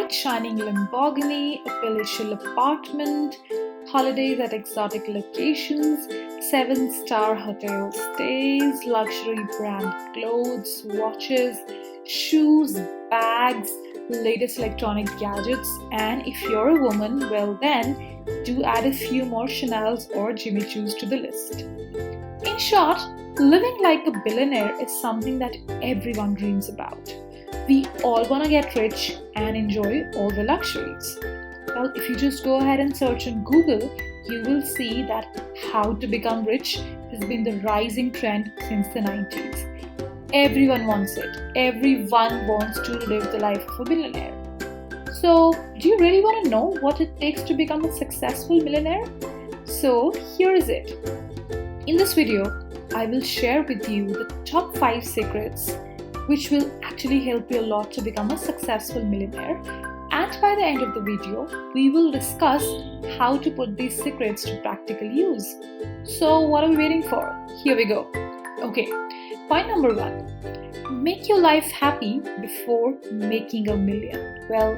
bright shining Lamborghini, a palatial apartment, holidays at exotic locations, 7-star hotel stays, luxury brand clothes, watches, shoes, bags, latest electronic gadgets, and if you're a woman, well then, do add a few more Chanels or Jimmy Choos to the list. In short, living like a billionaire is something that everyone dreams about. We all want to get rich and enjoy all the luxuries. Well, if you just go ahead and search on Google, you will see that how to become rich has been the rising trend since the 90s. Everyone wants it. Everyone wants to live the life of a billionaire. So, do you really want to know what it takes to become a successful millionaire? So, here is it. In this video, I will share with you the top 5 secrets which will actually help you a lot to become a successful millionaire. And by the end of the video, we will discuss how to put these secrets to practical use. So what are we waiting for? Here we go. Okay, point number 1. Make your life happy before making a million. Well,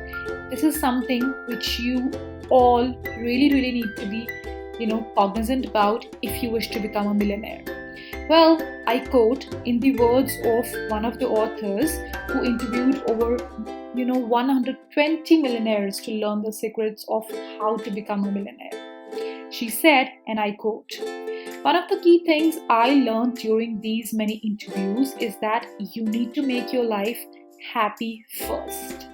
this is something which you all really need to be cognizant about if you wish to become a millionaire. Well, I quote in the words of one of the authors who interviewed over 120 millionaires to learn the secrets of how to become a millionaire. She said, and I quote, "One of the key things I learned during these many interviews is that you need to make your life happy first."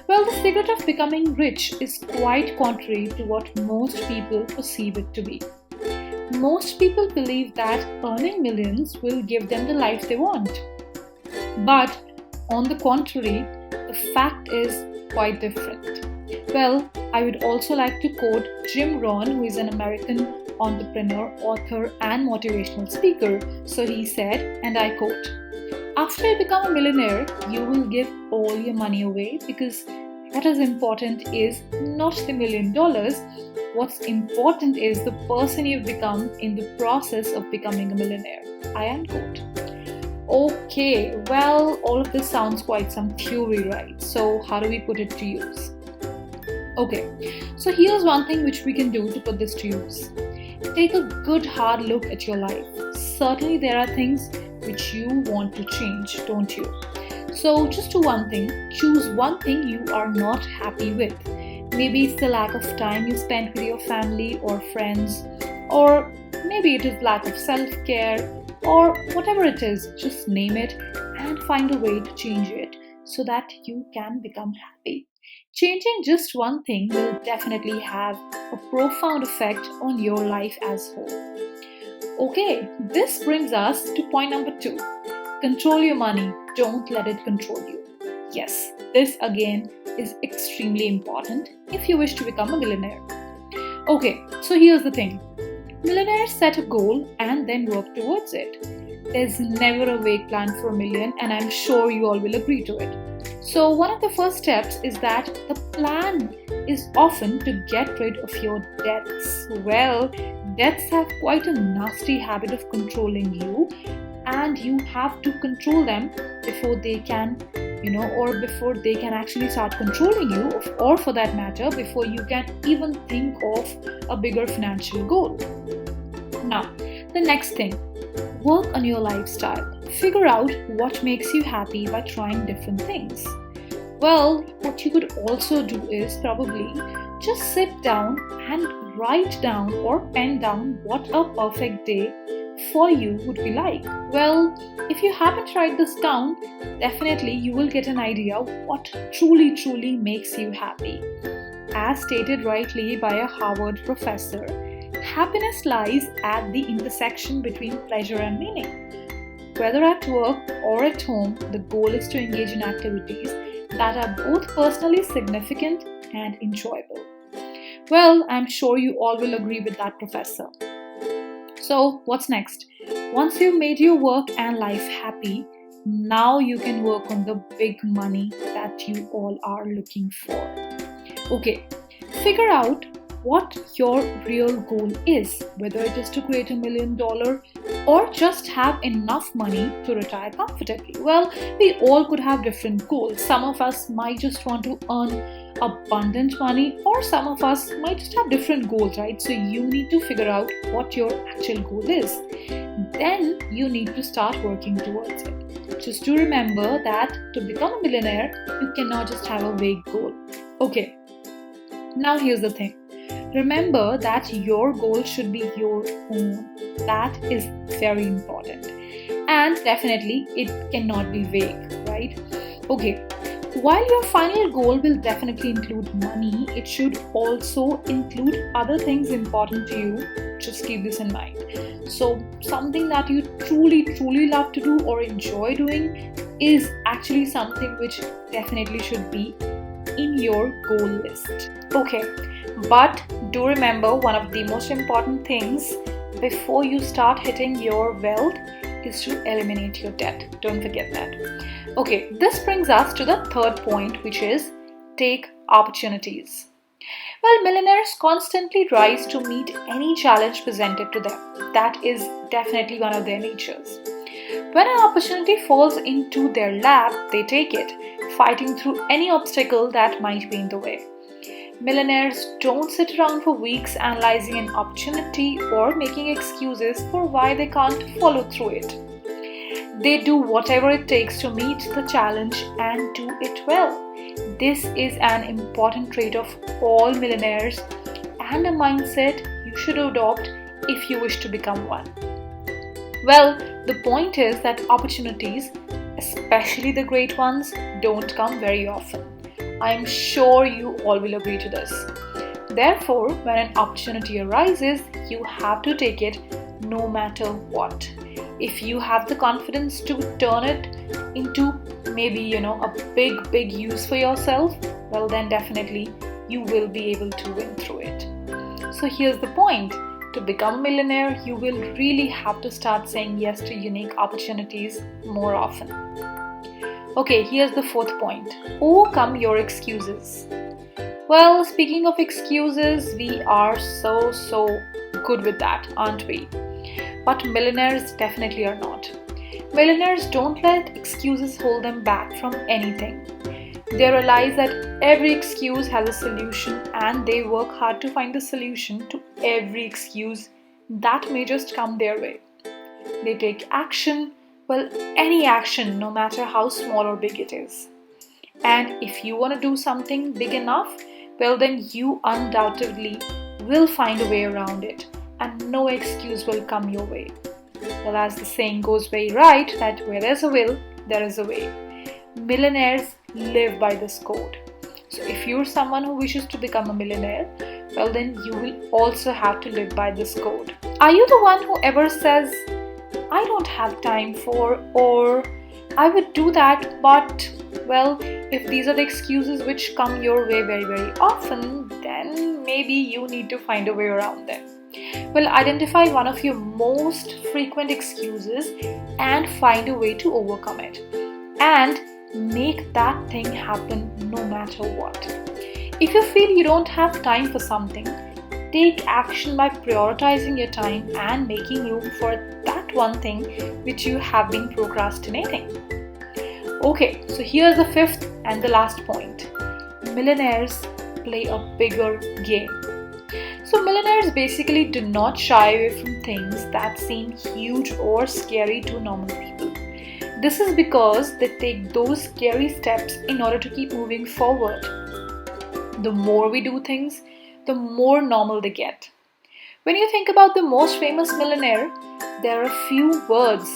Well, the secret of becoming rich is quite contrary to what most people perceive it to be. Most people believe that earning millions will give them the life they want. But on the contrary, the fact is quite different. Well, I would also like to quote Jim Rohn, who is an American entrepreneur, author, and motivational speaker. So he said, and I quote, "After you become a millionaire, you will give all your money away because what is important is not the $1 million. What's important is the person you've become in the process of becoming a millionaire." I unquote. Okay, well, all of this sounds quite some theory, right? So how do we put it to use? Okay, so here's one thing which we can do to put this to use. Take a good hard look at your life. Certainly there are things which you want to change, don't you? So just do one thing. Choose one thing you are not happy with. Maybe it's the lack of time you spend with your family or friends, or maybe it is lack of self-care, or whatever it is, just name it and find a way to change it so that you can become happy. Changing just one thing will definitely have a profound effect on your life as a whole. Okay, this brings us to point number 2. Control your money. Don't let it control you. Yes, this again is extremely important if you wish to become a millionaire. Okay, so here's the thing. Millionaires set a goal and then work towards it. There's never a vague plan for a million, and I'm sure you all will agree to it. So one of the first steps is that the plan is often to get rid of your debts. Well, debts have quite a nasty habit of controlling you, and you have to control them before they can before they can actually start controlling you, or for that matter, before you can even think of a bigger financial goal. Now, the next thing, work on your lifestyle. Figure out what makes you happy by trying different things. Well, what you could also do is probably just sit down and write down or pen down what a perfect day for you would be like. Well, if you haven't tried this down, definitely you will get an idea what truly makes you happy. As stated rightly by a Harvard professor, happiness lies at the intersection between pleasure and meaning. Whether at work or at home, the goal is to engage in activities that are both personally significant and enjoyable. Well, I'm sure you all will agree with that professor. So, what's next? Once you've made your work and life happy, now you can work on the big money that you all are looking for. Okay, figure out what your real goal is, whether it is to create $1 million or just have enough money to retire comfortably. Well, we all could have different goals. Some of us might just want to earn abundant money, or some of us might just have different goals, right? So you need to figure out what your actual goal is. Then you need to start working towards it. Just to remember that to become a millionaire, you cannot just have a vague goal. Okay, now here's the thing. Remember that your goal should be your own. That is very important. And definitely it cannot be vague, right? Okay. While your final goal will definitely include money, it should also include other things important to you. Just keep this in mind. So, something that you truly love to do or enjoy doing is actually something which definitely should be in your goal list. Okay, but do remember, one of the most important things before you start hitting your wealth is to eliminate your debt. Don't forget that. Okay, this brings us to the third point, which is take opportunities. Well, millionaires constantly rise to meet any challenge presented to them. That is definitely one of their natures. When an opportunity falls into their lap, they take it, fighting through any obstacle that might be in the way. Millionaires don't sit around for weeks analyzing an opportunity or making excuses for why they can't follow through it. They do whatever it takes to meet the challenge and do it well. This is an important trait of all millionaires and a mindset you should adopt if you wish to become one. Well, the point is that opportunities, especially the great ones, don't come very often. I am sure you all will agree to this. Therefore, when an opportunity arises, you have to take it no matter what. If you have the confidence to turn it into maybe a big use for yourself, well then definitely you will be able to win through it. So here's the point. To become a millionaire, you will really have to start saying yes to unique opportunities more often. Okay, here's the fourth point. Overcome your excuses. Well, speaking of excuses, we are so good with that, aren't we? But millionaires definitely are not. Millionaires don't let excuses hold them back from anything. They realize that every excuse has a solution, and they work hard to find the solution to every excuse that may just come their way. They take action, well, any action, no matter how small or big it is. And if you want to do something big enough, well then you undoubtedly will find a way around it, and no excuse will come your way. Well, as the saying goes very right, that where there's a will, there is a way. Millionaires live by this code. So if you're someone who wishes to become a millionaire, well then you will also have to live by this code. Are you the one who ever says, I don't have time for, or I would do that, but well, if these are the excuses which come your way very often, then maybe you need to find a way around them. Well, identify one of your most frequent excuses and find a way to overcome it. And make that thing happen no matter what. If you feel you don't have time for something, take action by prioritizing your time and making room for that one thing which you have been procrastinating. Okay, so here's the fifth and the last point. Millionaires play a bigger game. So millionaires basically do not shy away from things that seem huge or scary to normal people. This is because they take those scary steps in order to keep moving forward. The more we do things, the more normal they get. When you think about the most famous millionaire, there are a few words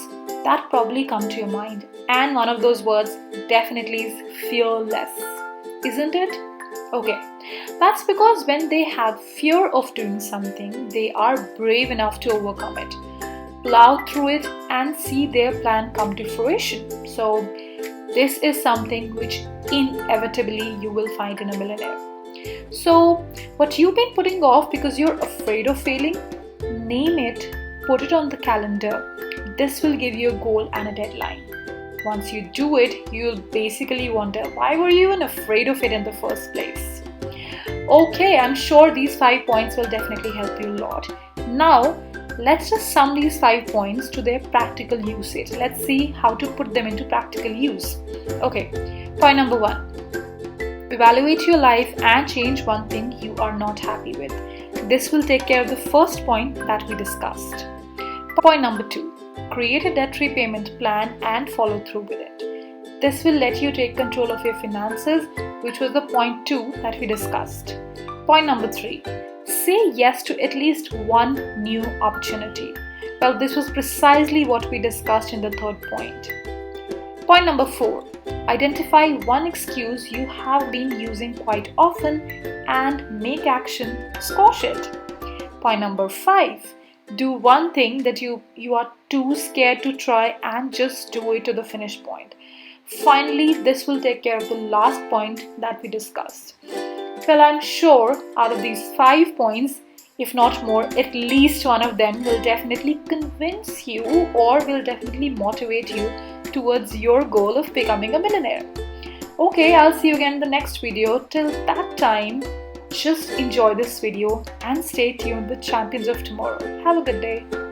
that probably come to your mind. And one of those words definitely is fearless. Isn't it? Okay, that's because when they have fear of doing something, they are brave enough to overcome it, plow through it, and see their plan come to fruition. So this is something which inevitably you will find in a millionaire. So what you've been putting off because you're afraid of failing, name it, put it on the calendar. This will give you a goal and a deadline. Once you do it, you'll basically wonder, why were you even afraid of it in the first place? Okay, I'm sure these 5 points will definitely help you a lot. Now, let's just sum these 5 points to their practical usage. Let's see how to put them into practical use. Okay, point number 1. Evaluate your life and change one thing you are not happy with. This will take care of the first point that we discussed. Point number 2. Create a debt repayment plan and follow through with it. This will let you take control of your finances, which was the point 2 that we discussed. Point number 3. Say yes to at least one new opportunity. Well, this was precisely what we discussed in the third point. Point number 4. Identify one excuse you have been using quite often and make action squash it. Point number 5. Do one thing that you are too scared to try and just do it to the finish point. Finally, this will take care of the last point that we discussed. Well, I'm sure out of these 5 points, if not more, at least one of them will definitely convince you or will definitely motivate you towards your goal of becoming a millionaire. Okay, I'll see you again in the next video. Till that time, just enjoy this video and stay tuned with Champions of Tomorrow. Have a good day.